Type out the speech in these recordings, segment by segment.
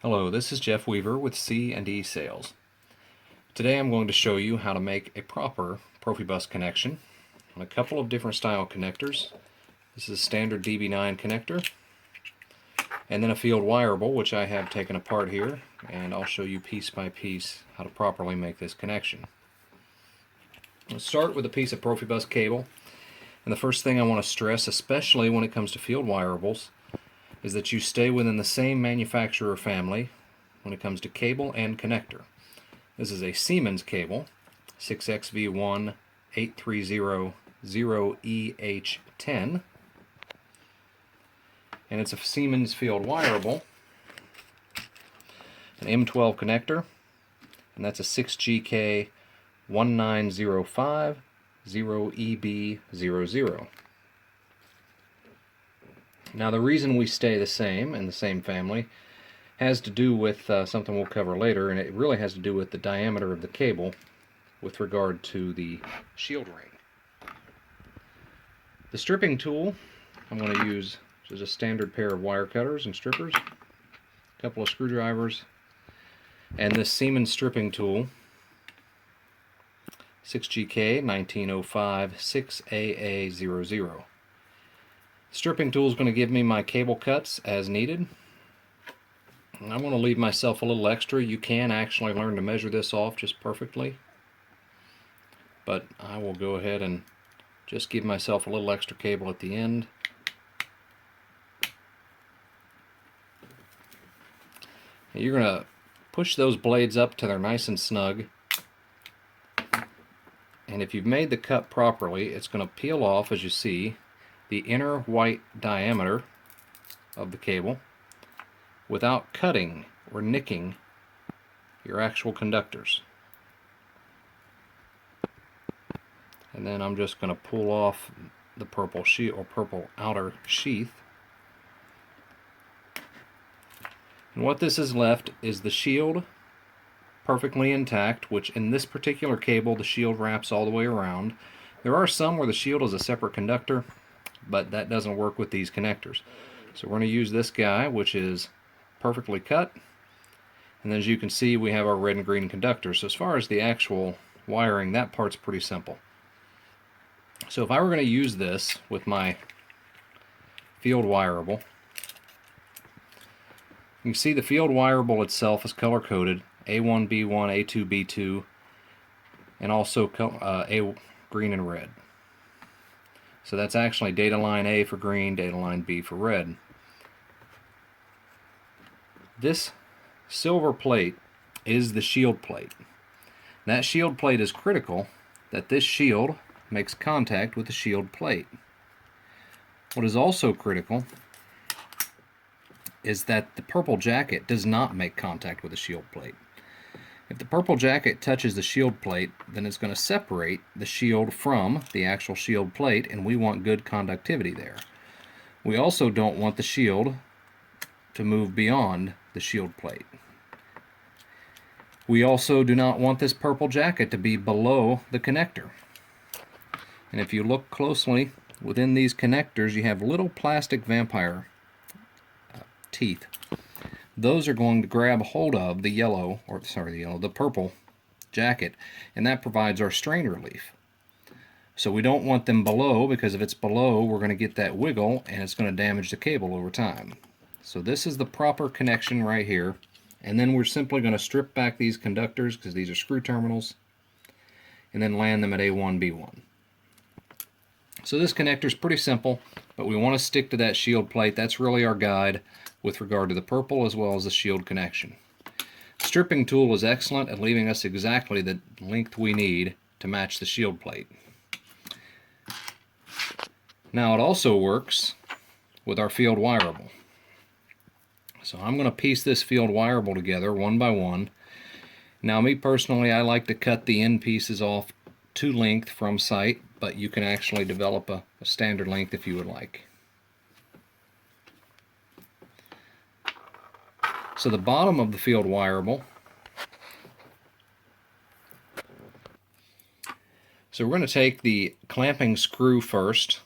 Hello, this is Jeff Weaver with C&E Sales. Today I'm going to show you how to make a proper Profibus connection on a couple of different style connectors. This is a standard DB9 connector, and then a field wireable, which I have taken apart here, and I'll show you piece by piece how to properly make this connection. Let's start with a piece of Profibus cable, and the first thing I want to stress, especially when it comes to field wireables, is that you stay within the same manufacturer family when it comes to cable and connector. This is a Siemens cable, 6XV1 830-0EH10, and it's a Siemens field wireable, an M12 connector, and that's a 6GK 1905 0EB00. Now the reason we stay the same in the same family has to do with something we'll cover later, and it really has to do with the diameter of the cable with regard to the shield ring. The stripping tool I'm going to use is a standard pair of wire cutters and strippers, a couple of screwdrivers, and this Siemens stripping tool, 6GK 1905 6AA00. Stripping tool is going to give me my cable cuts as needed. And I'm going to leave myself a little extra. You can actually learn to measure this off just perfectly, but I will go ahead and just give myself a little extra cable at the end. And you're going to push those blades up till they're nice and snug, and if you've made the cut properly, it's going to peel off, as you see, the inner white diameter of the cable without cutting or nicking your actual conductors. And then I'm just going to pull off the purple sheath or purple outer sheath. And what this is left is the shield perfectly intact, which in this particular cable the shield wraps all the way around. There are some where the shield is a separate conductor, but that doesn't work with these connectors. So we're going to use this guy, which is perfectly cut, and as you can see, we have our red and green conductors. So as far as the actual wiring, that part's pretty simple. So if I were going to use this with my field wireable, you can see the field wireable itself is color coded A1B1, A2B2, and also A green and red. So that's actually data line A for green, data line B for red. This silver plate is the shield plate. That shield plate is critical that this shield makes contact with the shield plate. What is also critical is that the purple jacket does not make contact with the shield plate. If the purple jacket touches the shield plate, then it's going to separate the shield from the actual shield plate, and we want good conductivity there. We also don't want the shield to move beyond the shield plate. We also do not want this purple jacket to be below the connector. And if you look closely within these connectors, you have little plastic vampire teeth. Those are going to grab hold of the the purple jacket, and that provides our strain relief. So we don't want them below, because if it's below, we're going to get that wiggle and it's going to damage the cable over time. So this is the proper connection right here, and then we're simply going to strip back these conductors, because these are screw terminals, and then land them at A1B1. So this connector is pretty simple, but we want to stick to that shield plate. That's really our guide with regard to the purple as well as the shield connection. The stripping tool is excellent at leaving us exactly the length we need to match the shield plate. Now it also works with our field wireable. So I'm going to piece this field wireable together one by one. Now me personally, I like to cut the end pieces off to length from sight, but you can actually develop a standard length if you would like. So the bottom of the field wireable, so we're going to take the clamping screw first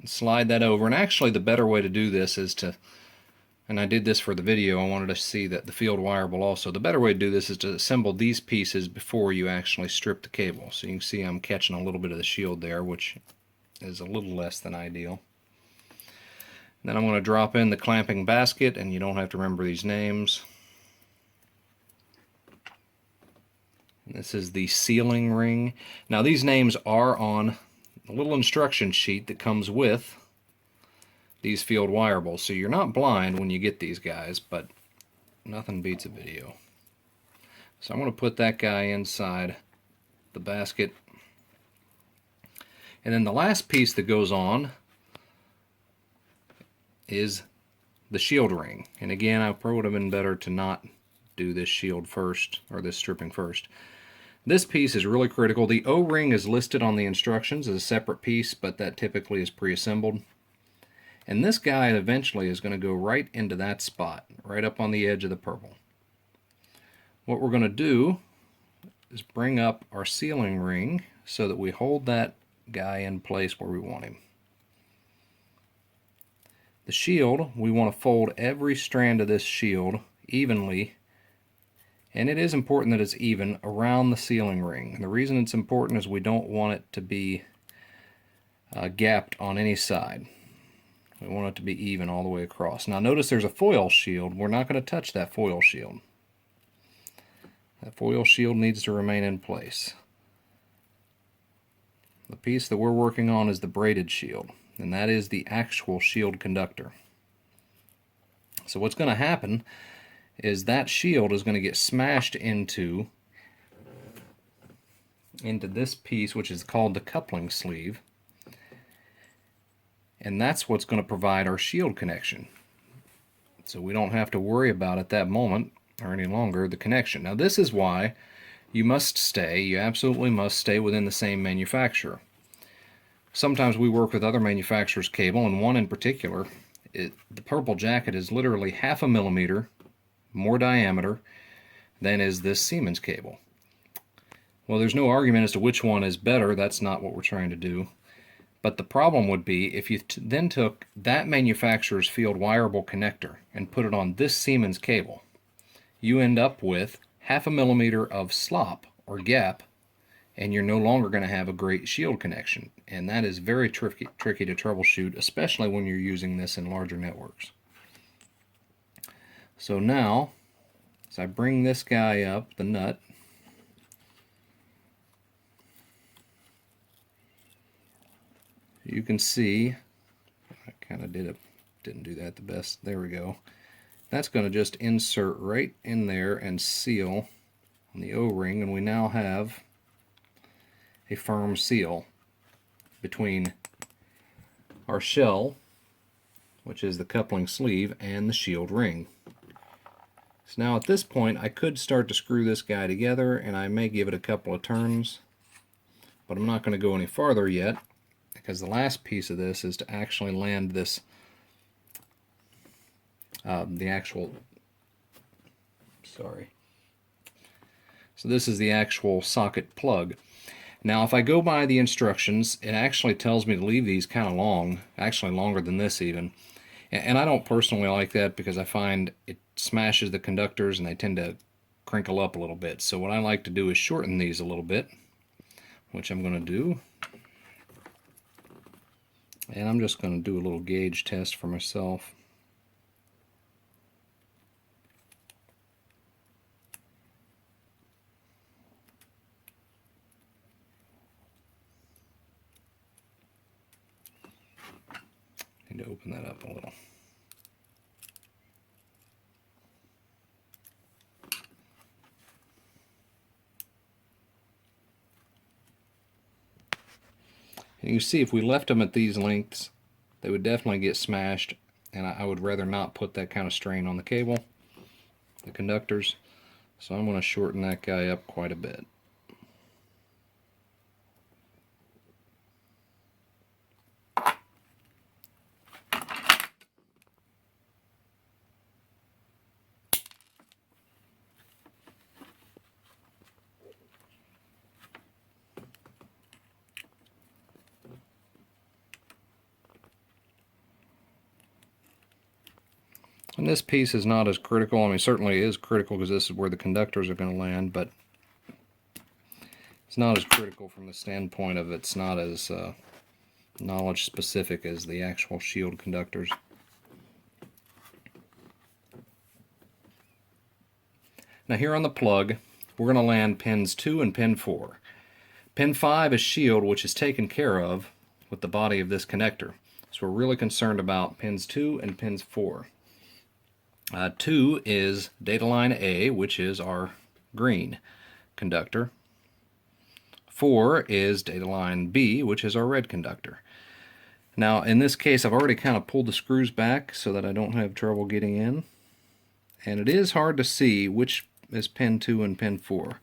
and slide that over. And actually the better way to do this is to and I did this for the video, I wanted to see that the field wireable also. The better way to do this is to assemble these pieces before you actually strip the cable. So you can see I'm catching a little bit of the shield there, which is a little less than ideal. Then I'm going to drop in the clamping basket, and you don't have to remember these names. This is the sealing ring. Now these names are on a little instruction sheet that comes with these field wireables, so you're not blind when you get these guys, but nothing beats a video. So I'm going to put that guy inside the basket. And then the last piece that goes on is the shield ring. And again, I probably would have been better to not do this shield first, or this stripping first. This piece is really critical. The O-ring is listed on the instructions as a separate piece, but that typically is pre-assembled. And this guy eventually is going to go right into that spot, right up on the edge of the purple. What we're going to do is bring up our sealing ring so that we hold that guy in place where we want him. The shield, we want to fold every strand of this shield evenly, and it is important that it's even around the sealing ring. And the reason it's important is we don't want it to be gapped on any side. We want it to be even all the way across. Now notice there's a foil shield. We're not going to touch that foil shield. That foil shield needs to remain in place. The piece that we're working on is the braided shield, and that is the actual shield conductor. So what's going to happen is that shield is going to get smashed into this piece, which is called the coupling sleeve. And that's what's going to provide our shield connection. So we don't have to worry about at that moment, or any longer, the connection. Now this is why you absolutely must stay within the same manufacturer. Sometimes we work with other manufacturers' cable, and one in particular, the purple jacket is literally 0.5 millimeter more diameter than is this Siemens cable. Well, there's no argument as to which one is better. That's not what we're trying to do. But the problem would be if you then took that manufacturer's field wireable connector and put it on this Siemens cable, you end up with 0.5 millimeter of slop or gap, and you're no longer going to have a great shield connection. And that is very tricky to troubleshoot, especially when you're using this in larger networks. So now, as I bring this guy up, the nut, you can see, I kind of didn't do that the best. There we go. That's going to just insert right in there and seal on the O-ring, and we now have a firm seal between our shell, which is the coupling sleeve, and the shield ring. So now at this point I could start to screw this guy together, and I may give it a couple of turns, but I'm not going to go any farther yet, because the last piece of this is to actually land this, so this is the actual socket plug. Now if I go by the instructions, it actually tells me to leave these kind of long, actually longer than this even. And I don't personally like that because I find it smashes the conductors and they tend to crinkle up a little bit. So what I like to do is shorten these a little bit, which I'm going to do. And I'm just going to do a little gauge test for myself. Need to open that up a little. And you see if we left them at these lengths, they would definitely get smashed, and I would rather not put that kind of strain on the cable, the conductors. So I'm going to shorten that guy up quite a bit. And this piece is not as critical. I mean, certainly it is critical because this is where the conductors are going to land, but it's not as critical from the standpoint of it's not as knowledge specific as the actual shield conductors. Now here on the plug, we're going to land pins 2 and pin 4. Pin 5 is shield, which is taken care of with the body of this connector. So we're really concerned about pins 2 and pins 4. 2 is data line A, which is our green conductor. 4 is data line B, which is our red conductor. Now in this case I've already kind of pulled the screws back so that I don't have trouble getting in. And it is hard to see which is pin 2 and pin 4.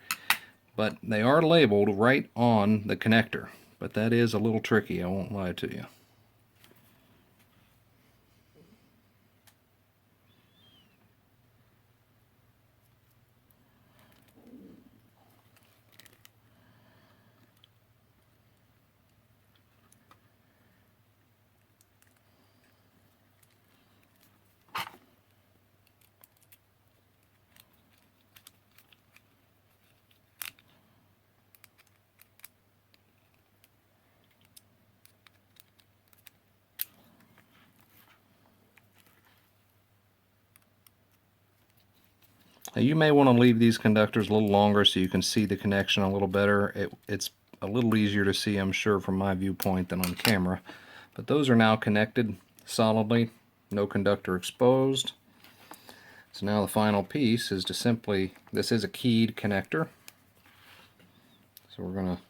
But they are labeled right on the connector. But that is a little tricky, I won't lie to you. Now you may want to leave these conductors a little longer so you can see the connection a little better. It's a little easier to see, I'm sure, from my viewpoint than on camera. But those are now connected solidly, no conductor exposed. So now the final piece is to simply, this is a keyed connector. So we're going to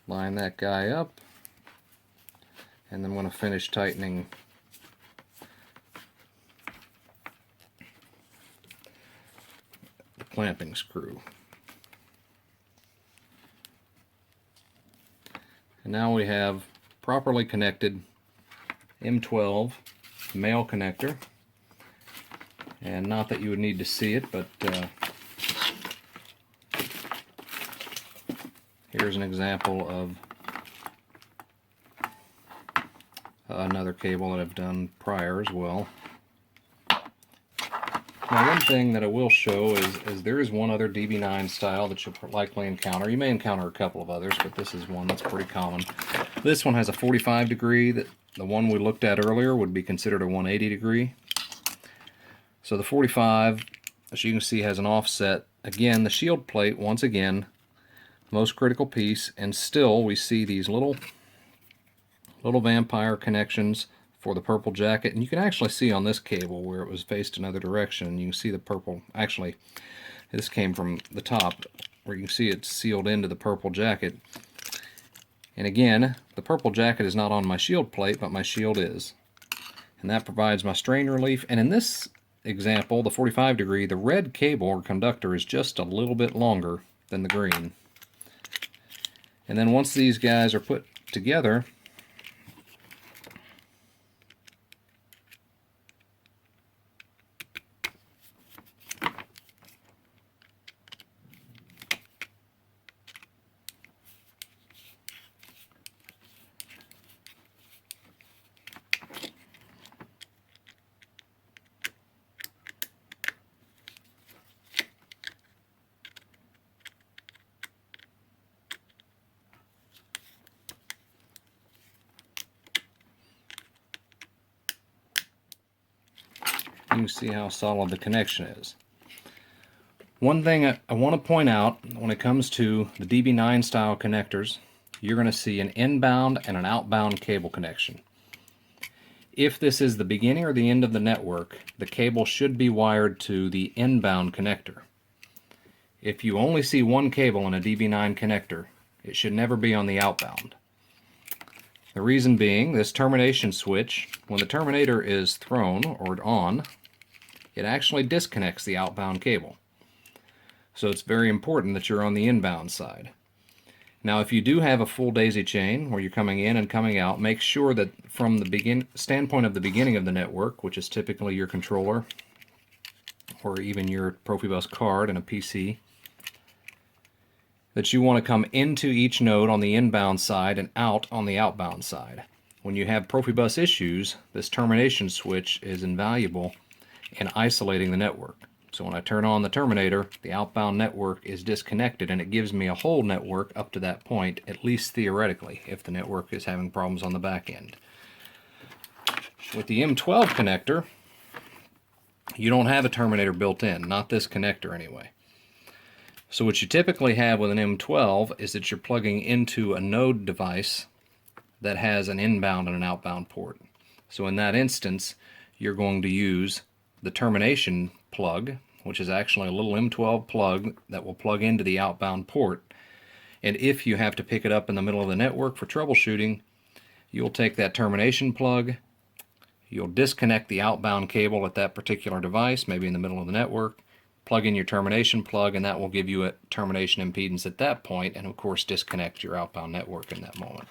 line that guy up, and then we're going to finish tightening the clamping screw. And now we have properly connected M12 male connector. And not that you would need to see it, but here's an example of another cable that I've done prior as well. Now one thing that I will show is there is one other DB9 style that you'll likely encounter. You may encounter a couple of others, but this is one that's pretty common. This one has a 45 degree. The one we looked at earlier would be considered a 180 degree. So the 45, as you can see, has an offset. Again, the shield plate, once again, most critical piece, and still we see these little vampire connections for the purple jacket. And you can actually see on this cable where it was faced another direction, you can see the purple. Actually, this came from the top where you can see it's sealed into the purple jacket. And again, the purple jacket is not on my shield plate, but my shield is. And that provides my strain relief. And in this example, the 45 degree, the red cable or conductor is just a little bit longer than the green. And then once these guys are put together, you can see how solid the connection is. One thing I want to point out when it comes to the DB9 style connectors, you're going to see an inbound and an outbound cable connection. If this is the beginning or the end of the network, the cable should be wired to the inbound connector. If you only see one cable in a DB9 connector, it should never be on the outbound. The reason being, this termination switch, when the terminator is thrown or on, it actually disconnects the outbound cable. So it's very important that you're on the inbound side. Now if you do have a full daisy chain where you're coming in and coming out, make sure that from the standpoint of the beginning of the network, which is typically your controller or even your Profibus card and a PC, that you want to come into each node on the inbound side and out on the outbound side. When you have Profibus issues, this termination switch is invaluable and isolating the network. So when I turn on the terminator, the outbound network is disconnected, and it gives me a whole network up to that point, at least theoretically, if the network is having problems on the back end. With the M12 connector, you don't have a terminator built in, not this connector anyway. So what you typically have with an M12 is that you're plugging into a node device that has an inbound and an outbound port. So in that instance, you're going to use the termination plug, which is actually a little M12 plug that will plug into the outbound port. And if you have to pick it up in the middle of the network for troubleshooting, you'll take that termination plug, you'll disconnect the outbound cable at that particular device, maybe in the middle of the network, plug in your termination plug, and that will give you a termination impedance at that point, and of course disconnect your outbound network in that moment.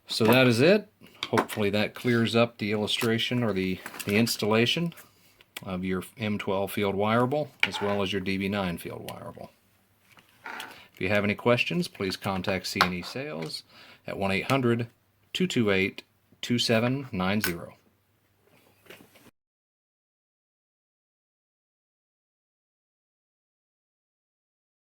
So that is it. Hopefully that clears up the illustration or the installation of your M12 field wireable as well as your DB9 field wireable. If you have any questions, please contact C&E Sales at 1-800-228-2790.